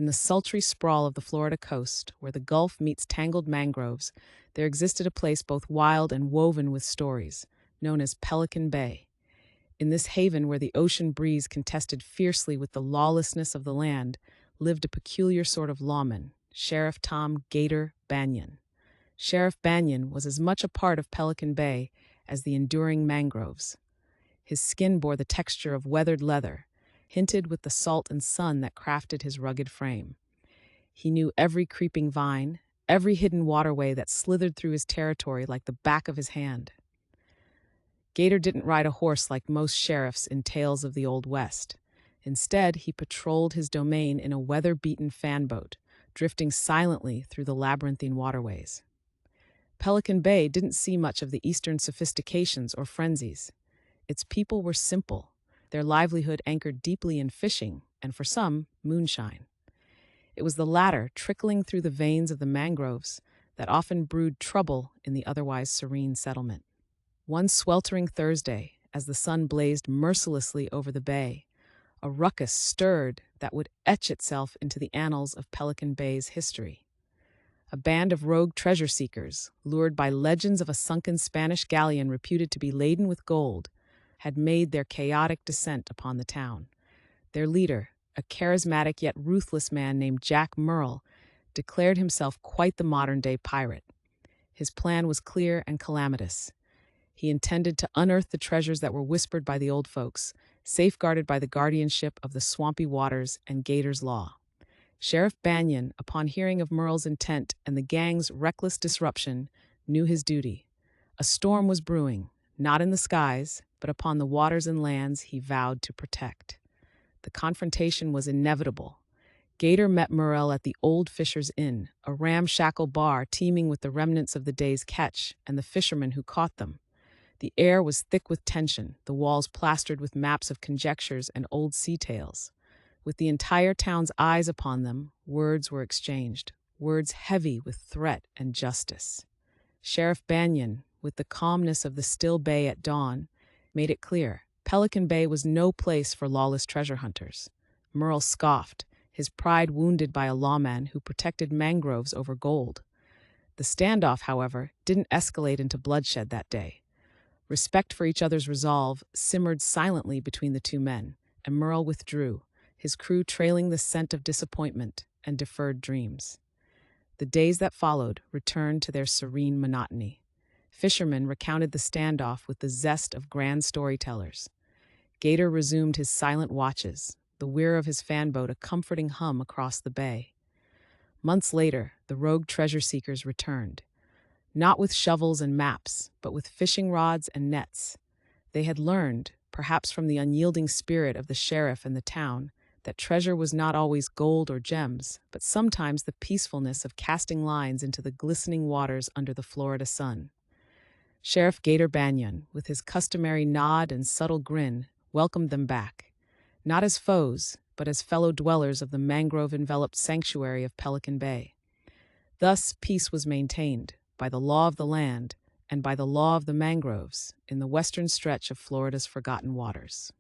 In the sultry sprawl of the Florida coast, where the Gulf meets tangled mangroves, there existed a place both wild and woven with stories, known as Pelican Bay. In this haven where the ocean breeze contested fiercely with the lawlessness of the land, lived a peculiar sort of lawman, Sheriff Tom Gator Banyan. Sheriff Banyan was as much a part of Pelican Bay as the enduring mangroves. His skin bore the texture of weathered leather, hinted with the salt and sun that crafted his rugged frame. He knew every creeping vine, every hidden waterway that slithered through his territory like the back of his hand. Gator didn't ride a horse like most sheriffs in tales of the Old West. Instead, he patrolled his domain in a weather-beaten fanboat, drifting silently through the labyrinthine waterways. Pelican Bay didn't see much of the eastern sophistications or frenzies. Its people were simple, their livelihood anchored deeply in fishing, and for some, moonshine. It was the latter, trickling through the veins of the mangroves, that often brewed trouble in the otherwise serene settlement. One sweltering Thursday, as the sun blazed mercilessly over the bay, a ruckus stirred that would etch itself into the annals of Pelican Bay's history. A band of rogue treasure seekers, lured by legends of a sunken Spanish galleon reputed to be laden with gold, had made their chaotic descent upon the town. Their leader, a charismatic yet ruthless man named Jack Merle, declared himself quite the modern-day pirate. His plan was clear and calamitous. He intended to unearth the treasures that were whispered by the old folks, safeguarded by the guardianship of the swampy waters and Gator's law. Sheriff Banyan, upon hearing of Merle's intent and the gang's reckless disruption, knew his duty. A storm was brewing, not in the skies, but upon the waters and lands he vowed to protect. The confrontation was inevitable. Gator met Merle at the Old Fisher's Inn, a ramshackle bar teeming with the remnants of the day's catch and the fishermen who caught them. The air was thick with tension, the walls plastered with maps of conjectures and old sea tales. With the entire town's eyes upon them, words were exchanged, words heavy with threat and justice. Sheriff Banyan, with the calmness of the still bay at dawn, made it clear Pelican Bay was no place for lawless treasure hunters. Merle scoffed, his pride wounded by a lawman who protected mangroves over gold. The standoff, however, didn't escalate into bloodshed that day. Respect for each other's resolve simmered silently between the two men, and Merle withdrew, his crew trailing the scent of disappointment and deferred dreams. The days that followed returned to their serene monotony. Fishermen recounted the standoff with the zest of grand storytellers. Gator resumed his silent watches, the whir of his fanboat a comforting hum across the bay. Months later, the rogue treasure seekers returned, not with shovels and maps, but with fishing rods and nets. They had learned, perhaps from the unyielding spirit of the sheriff and the town, that treasure was not always gold or gems, but sometimes the peacefulness of casting lines into the glistening waters under the Florida sun. Sheriff Gator Banyan, with his customary nod and subtle grin, welcomed them back, not as foes, but as fellow dwellers of the mangrove-enveloped sanctuary of Pelican Bay. Thus, peace was maintained, by the law of the land and by the law of the mangroves, in the western stretch of Florida's forgotten waters.